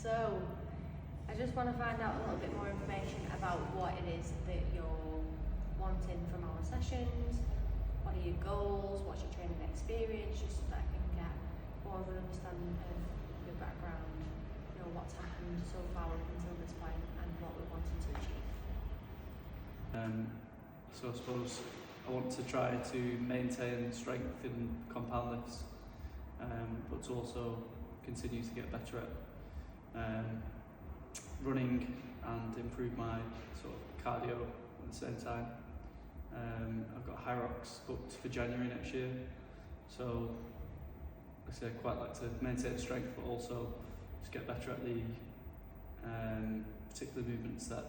So, I just want to find out a little bit more information about what it is that you're wanting from our sessions. What are your goals? What's your training experience? Just so that I can get more of an understanding of your background, what's happened so far up until this point and what we're wanting to achieve. So I suppose I want to try to maintain strength in compound lifts, but to also continue to get better at running and improve my sort of cardio at the same time. I've got High Rocks booked for January next year, so like I say, I'd quite like to maintain strength but also just get better at the particular movements that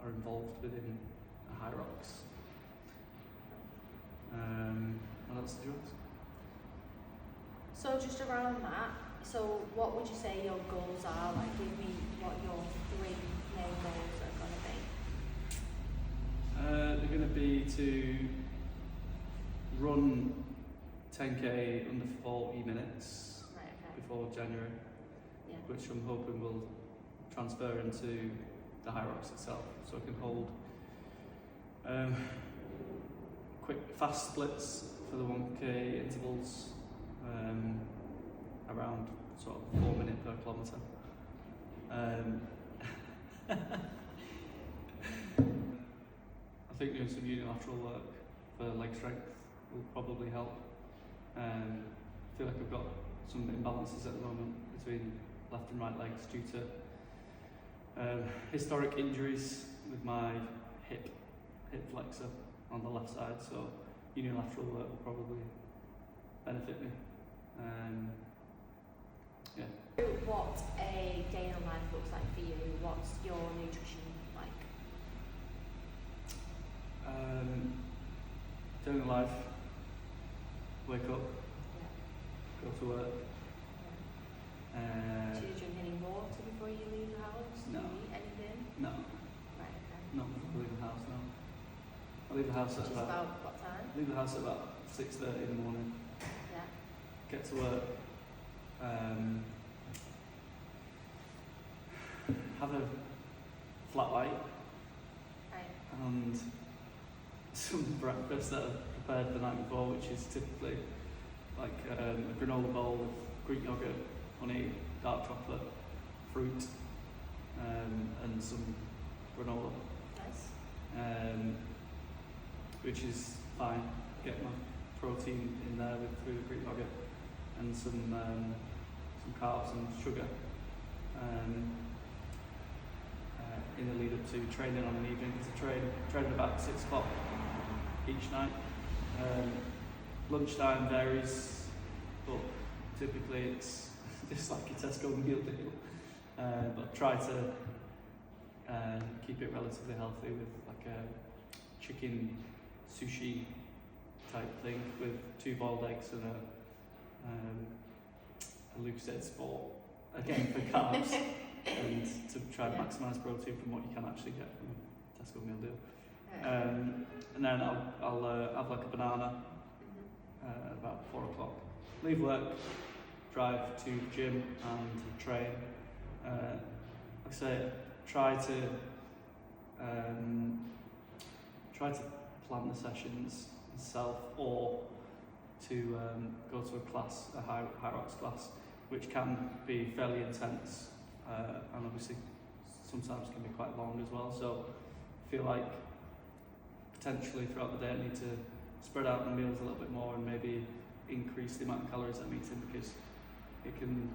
are involved within a High Rocks. What else did you ask? So just around that, so what would you say your goals are? Like, give me what your 3 main goals are going to be. They're going to be to run 10k under 40 minutes before January, which I'm hoping will transfer into the High Rocks itself, so I can hold quick, fast splits for the 1k intervals, around sort of 4 minutes per kilometre. I think doing some unilateral work for leg strength will probably help. I feel like I've got some imbalances at the moment between left and right legs due to historic injuries with my hip flexor on the left side, so unilateral work will probably benefit me. What a day in life looks like for you? What's your nutrition like? Day in life, wake up, go to work. Do you drink any water before you leave the house? No. Do you eat anything? No. Right, okay. Not before I leave the house, no. I leave the house at about what time? Leave the house at about 6:30 in the morning. Yeah. Get to work. Have a flat white. Right. And some breakfast that I've prepared the night before, which is typically like a granola bowl with Greek yogurt, honey, dark chocolate, fruit, and some granola. Nice. Which is fine. Get my protein in there through the Greek yogurt, and some carbs and sugar. In the lead up to training on an evening, because I train about 6 o'clock each night. Lunchtime varies, but typically it's just like a Tesco meal deal. But try to keep it relatively healthy with like a chicken sushi type thing with 2 boiled eggs and a lucid sport, again for carbs. And to try and maximise protein from what you can actually get from a Tesco meal deal. And then I'll have like a banana about 4 o'clock. Leave work, drive to the gym and train. Like I say, try to plan the sessions myself, or to go to a class, a high rocks class, which can be fairly intense. And obviously sometimes can be quite long as well, so I feel like potentially throughout the day I need to spread out my meals a little bit more and maybe increase the amount of calories I'm eating, because it can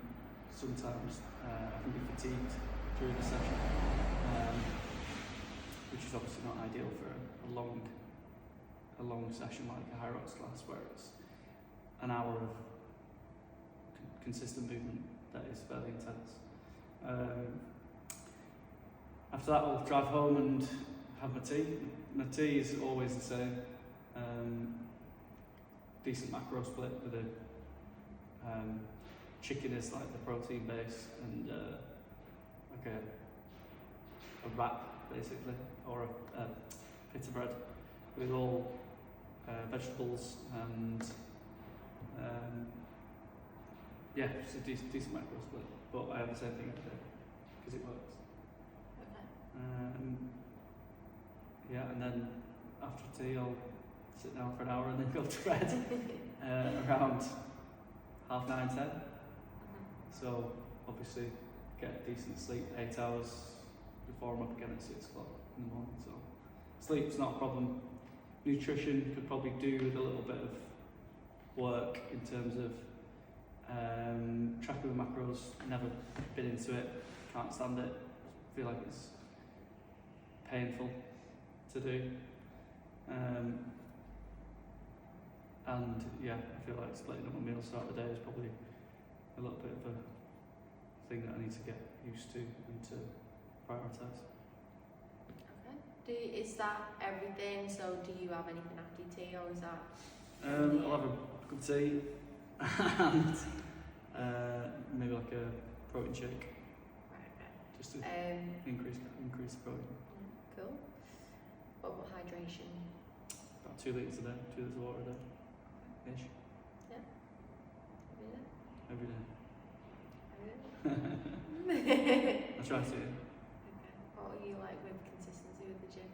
sometimes I can be fatigued during the session, which is obviously not ideal for a long session like a High Rocks class, where it's an hour of consistent movement that is fairly intense. After that, I'll drive home and have my tea. My tea is always the same. Decent macro split with a chicken is like the protein base, and like a wrap basically, or a pita bread with all vegetables and just a decent macro split. But I have the same thing every day. because it works. Okay. Yeah, and then after tea I'll sit down for an hour and then go to bed around 9:30, 10. So obviously get decent sleep, 8 hours before I'm up again at 6 o'clock in the morning. So sleep's not a problem. Nutrition could probably do with a little bit of work in terms of tracking the macros. Never been into it, can't stand it. Feel like it's painful to do. And yeah, I feel like splitting up my meals throughout the day is probably a little bit of a thing that I need to get used to and to prioritise. Okay. Is that everything? So do you have anything after your tea, or is that? I'll have a good tea and maybe like a protein shake, Right, okay. just to increase the protein. Cool. What about hydration? About 2 litres a day, 2 litres of water a day, ish, every day. I try to. Okay. What are you like with consistency with the gym?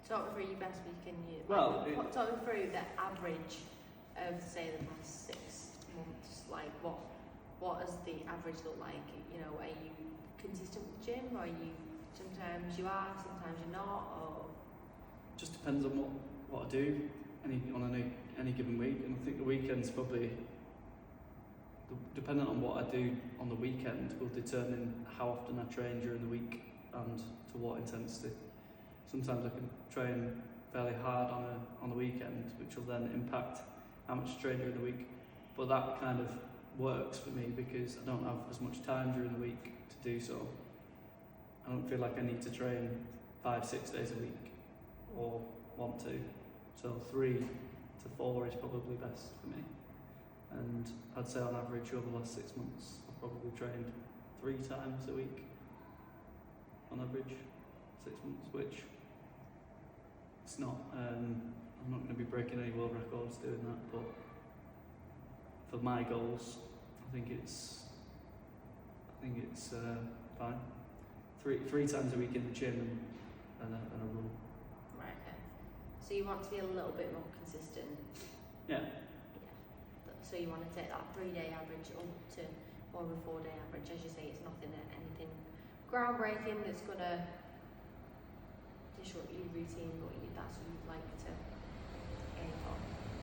Talk me through your best week in you. Well, talk me through the average of say the past 6 months. Like what does the average look like? You know, are you consistent with the gym, or are you sometimes you are, sometimes you're not, or just depends on what I do on any given week, and I think the weekend's probably dependent on what I do on the weekend will determine how often I train during the week and to what intensity. Sometimes I can train fairly hard on the weekend, which will then impact how much I train during the week. But that kind of works for me because I don't have as much time during the week to do so. I don't feel like I need to train 5-6 days a week or want to. So 3 to 4 is probably best for me. And I'd say on average over the last 6 months, I've probably trained 3 times a week on average, 6 months, which it's not, I'm not going to be breaking any world records doing that, but for my goals, I think it's fine. Three times a week in the gym and a run. right? Okay. So you want to be a little bit more consistent. Yeah. So you want to take that 3-day average up to more of a 4-day average. As you say, it's anything groundbreaking that's gonna disrupt your routine, but that's what you'd like to aim for.